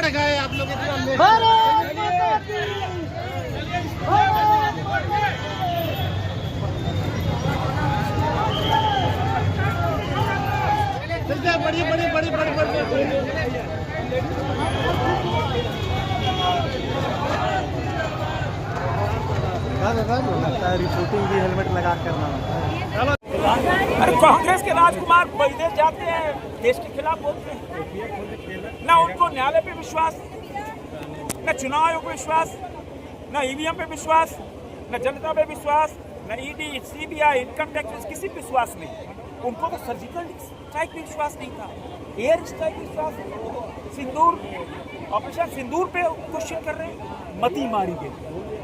गए आप लोग बड़ी बड़ी बड़ी बड़ी बड़ी रिपोर्टिंग भी हेलमेट लगा करना। अरे कांग्रेस के राजकुमार विदेश जाते हैं, देश के खिलाफ बोलते हैं। न उनको न्यायालय पे विश्वास, न चुनाव आयोग पे विश्वास, न ईवीएम पे विश्वास, न जनता पे विश्वास, न ईडी, सीबीआई, इनकम टैक्स, किसी पे विश्वास नहीं। उनको तो सर्जिकल स्ट्राइक पे विश्वास नहीं था, एयर स्ट्राइक पे विश्वास, सिंदूर, ऑपरेशन सिंदूर पे क्वेश्चन कर रहे हैं। मती मारी गई,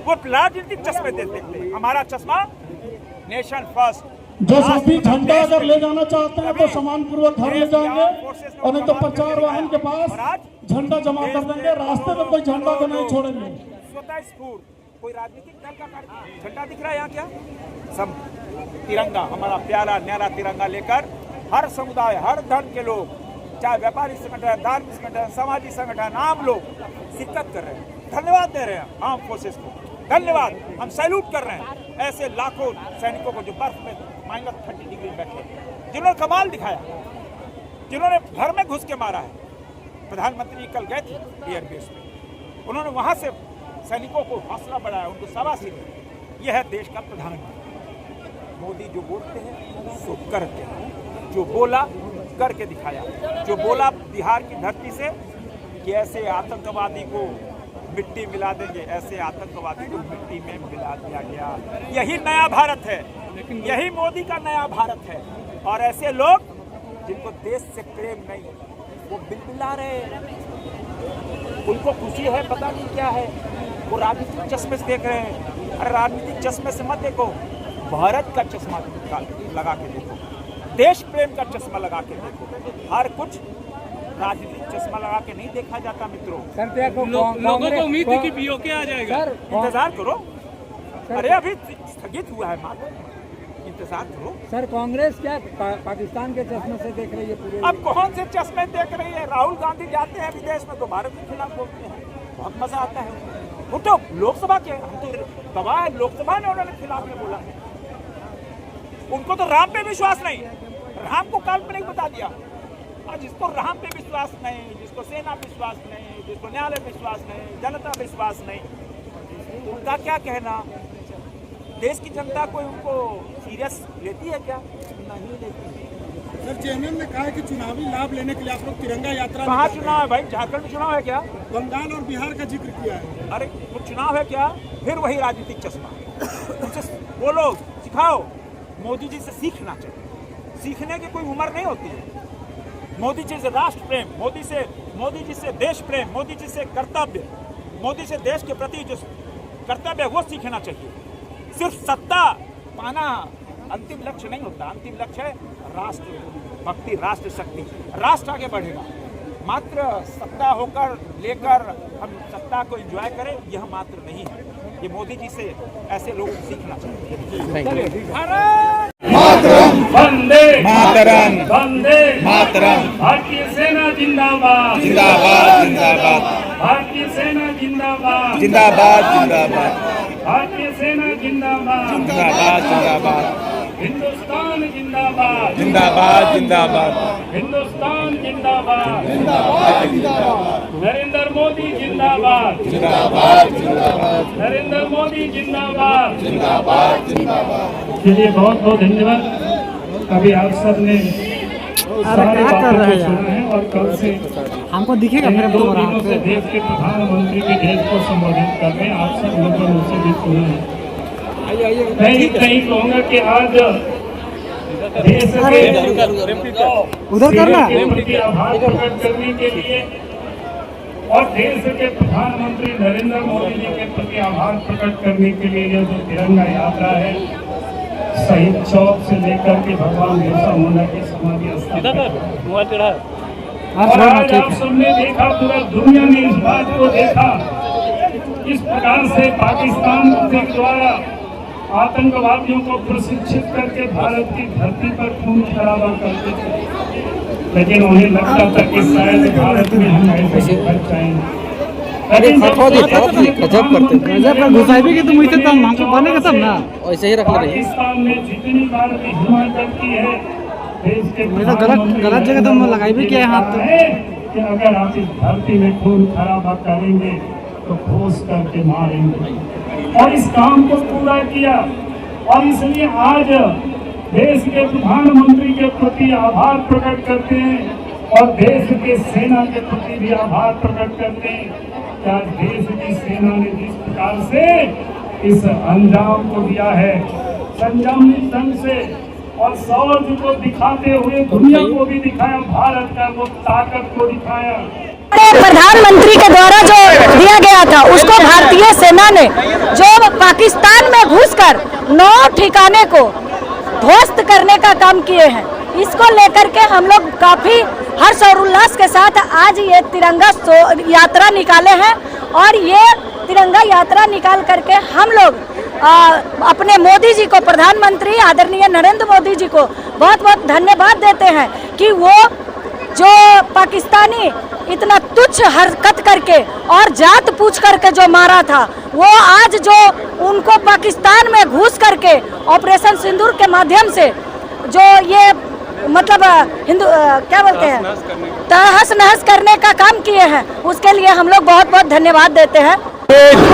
वो राजनीतिक चश्मे देखते हैं। हमारा चश्मा नेशन फर्स्ट। जो साथी झंडा अगर ले जाना चाहते हैं तो सम्मान पूर्वक घर ले जाएंगे, और नहीं तो प्रचार वाहन के पास झंडा जमा कर देंगे। रास्ते में कोई झंडा को नहीं छोड़ेंगे। स्वतः स्फूर्त कोई राजनीतिक दल का झंडा दिख रहा है यहाँ क्या? सब तिरंगा, हमारा प्यारा न्यारा तिरंगा लेकर हर समुदाय, हर धर्म के लोग, चाहे व्यापारिक संगठन, धार्मिक संगठन, सामाजिक संगठन, आम लोग शिरकत कर रहे हैं। धन्यवाद दे रहे हैं आर्म फोर्सेस को, धन्यवाद। हम सैल्यूट कर रहे हैं ऐसे लाखों सैनिकों को जो बर्फ में -30 डिग्री बैठे, जिन्होंने कमाल दिखाया, जिन्होंने घर में घुस के मारा है। प्रधानमंत्री कल गए थे एयरबेस पे, उन्होंने वहां से सैनिकों को हौसला बढ़ाया, उनको शाबाशी दी। यह है देश का प्रधानमंत्री। मोदी जो बोलते हैं सो करते हैं, जो बोला करके दिखाया। जो बोला बिहार की धरती से कि ऐसे आतंकवादी को मिट्टी मिला देंगे, ऐसे आतंकवादी को मिट्टी में मिला दिया गया। यही नया भारत है, यही मोदी का नया भारत है। और ऐसे लोग जिनको देश से प्रेम नहीं, वो बिलबिला रहे हैं, उनको खुशी है पता नहीं क्या है, वो राजनीतिक चश्मे से देख रहे हैं। अरे राजनीतिक चश्मे से मत देखो, भारत का चश्मा लगा के देखो, देश प्रेम का चश्मा लगा के देखो। हर कुछ राजनीतिक चश्मा लगा के नहीं देखा जाता मित्रों। लोगों को उम्मीद है कि पीओके आ जाएगा। इंतजार करो, अरे अभी स्थगित हुआ है मात्र, इंतजार करो। सर कांग्रेस क्या पाकिस्तान के चश्मे से देख रही है पूरे? अब कौन से चश्मे देख रही है? राहुल गांधी जाते हैं विदेश में तो भारत के खिलाफ बोलते हैं, बहुत मजा आता है। वो तो लोकसभा के, हम तो गवाह है, लोकसभा ने उन्होंने खिलाफ में बोला। उनको तो राम पे विश्वास नहीं, राम को काल्पनिक बता दिया। और जिसको राम पे विश्वास नहीं, जिसको सेना विश्वास नहीं, जिसको न्यायालय विश्वास नहीं, जनता विश्वास नहीं, उनका क्या कहना? देश की जनता कोई उनको सीरियस लेती है क्या? नहीं लेती। सर चेयरमैन ने कहा है कि चुनावी लाभ लेने के लिए आप लोग तिरंगा यात्रा। कहाँ चुनाव है भाई? झारखंड में चुनाव है क्या? बंगाल और बिहार का जिक्र किया है। अरे वो चुनाव है क्या? फिर वही राजनीतिक चश्मा। उनसे बोलो, सिखाओ। मोदी जी से सीखना चाहिए, सीखने की कोई उम्र नहीं होती है। मोदी जी से राष्ट्र प्रेम, मोदी जी से देश प्रेम, मोदी जी से कर्तव्य, मोदी से देश के प्रति जो कर्तव्य है वो सीखना चाहिए। सिर्फ सत्ता पाना अंतिम लक्ष्य नहीं होता, अंतिम लक्ष्य है राष्ट्र भक्ति, राष्ट्र शक्ति। राष्ट्र आगे बढ़ेगा, मात्र सत्ता होकर लेकर हम सत्ता को एंजॉय करें, यह मात्र नहीं है। ये मोदी जी से ऐसे लोग सीखना चाहिए। वंदे मातरम, वंदे मातरम। भारतीय सेना जिंदाबाद, जिंदाबाद जिंदाबाद, भारतीय सेना जिंदाबाद, जिंदाबाद जिंदाबाद, भारतीय सेना जिंदाबाद, जिंदाबाद जिंदाबाद, हिंदुस्तान जिंदाबाद, जिंदाबाद जिंदाबाद, हिंदुस्तान जिंदाबाद, जिंदाबाद जिंदाबाद, नरेंद्र मोदी जिंदाबाद, जिंदाबाद जिंदाबाद, नरेंद्र मोदी जिंदाबाद, जिंदाबाद जिंदाबाद। के लिए बहुत बहुत धन्यवाद। अभी आप सब ने सारे बातों को सुना है और कल से हमको दिखेगा फिर 2 दिनों से देश के प्रधानमंत्री के देश को संबोधित कर रहे हैं। आप सब लोगों ने उसे भी सुना है। मैं इतना ही कहूँगा कि आज देश उधर करना के प्रति आभार प्रकट करने के लिए और देश के प्रधानमंत्री नरेंद्र मोदी जी के प्रति आभार प्रकट करने के लिए यह जो तिरंगा यात्रा है, शहीद चौक से लेकर के भगवान बिरसा मुंडा की समाधि स्थल, और आज आप सबने देखा, पूरा दुनिया ने इस बात को देखा, इस प्रकार से पाकिस्तान के द्वारा आतंकवादियों को प्रशिक्षित करके भारत की धरती पर खून खराबा करते थे, लेकिन उन्हें लगता था कि शायद भारत में हम ऐसे बच जाएंगे। घुसाई की तुम इसे तब हमको बनेगा तब ना, ऐसे ही रख रही। पाकिस्तान ने जितनी बार भी हिमाकत की है, देश के गलत जगह तो लगाई भी किया हाथ कि अगर आप इस धरती में खून खराबा करेंगे तो ठोस करके मारेंगे, और इस काम को पूरा किया। और इसलिए आज देश के प्रधानमंत्री के प्रति आभार प्रकट करते हैं और देश के सेना के प्रति भी आभार प्रकट करते हैं। क्या देश की सेना ने जिस प्रकार से इस अंजाम को दिया है, संयमित ढंग से और शौर्य को दिखाते हुए दुनिया को भी दिखाया, भारत का वो ताकत को दिखाया। प्रधानमंत्री के द्वारा जो दिया गया था उसको भारतीय सेना ने जो पाकिस्तान में घुसकर 9 ठिकाने को ध्वस्त करने का काम किए हैं, इसको लेकर के हम लोग काफी हर्ष और उल्लास के साथ आज ये तिरंगा यात्रा निकाले हैं। और ये तिरंगा यात्रा निकाल करके हम लोग अपने मोदी जी को, प्रधानमंत्री आदरणीय नरेंद्र मोदी जी को बहुत बहुत धन्यवाद देते हैं कि वो जो पाकिस्तानी इतना तुच्छ हरकत करके और जात पूछ करके जो मारा था, वो आज जो उनको पाकिस्तान में घुस करके ऑपरेशन सिंदूर के माध्यम से जो ये मतलब हिंदू क्या बोलते हैं, तहस नहस करने का काम किए हैं, उसके लिए हम लोग बहुत बहुत धन्यवाद देते हैं।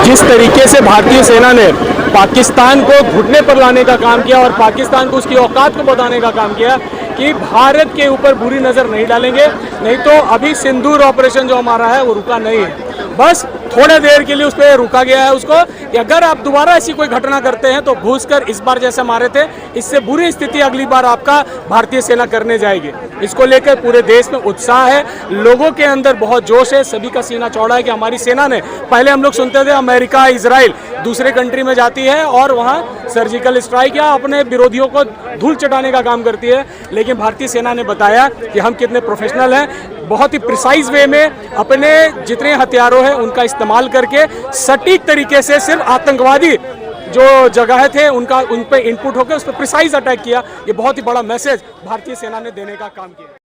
जिस तरीके से भारतीय सेना ने पाकिस्तान को घुटने पर लाने का काम किया और पाकिस्तान को उसकी औकात को बताने का काम किया कि भारत के ऊपर बुरी नज़र नहीं डालेंगे, नहीं तो अभी सिंदूर ऑपरेशन जो हमारा है वो रुका नहीं है, बस थोड़े देर के लिए उस पर रुका गया है उसको, कि अगर आप दोबारा ऐसी कोई घटना करते हैं तो घुसकर इस बार जैसे मारे थे इससे बुरी स्थिति अगली बार आपका भारतीय सेना करने जाएगी। इसको लेकर पूरे देश में उत्साह है, लोगों के अंदर बहुत जोश है, सभी का सीना चौड़ा है कि हमारी सेना ने, पहले हम लोग सुनते थे अमेरिका, इजराइल दूसरे कंट्री में जाती है और वहाँ सर्जिकल स्ट्राइक या अपने विरोधियों को धूल चटाने का काम करती है, लेकिन भारतीय सेना ने बताया कि हम कितने प्रोफेशनल हैं, बहुत ही प्रिसाइज वे में अपने जितने हथियारों हैं उनका इस्तेमाल करके सटीक तरीके से सिर्फ आतंकवादी जो जगह थे उन पे इनपुट होकर उस पर प्रिसाइज अटैक किया। ये बहुत ही बड़ा मैसेज भारतीय सेना ने देने का काम किया।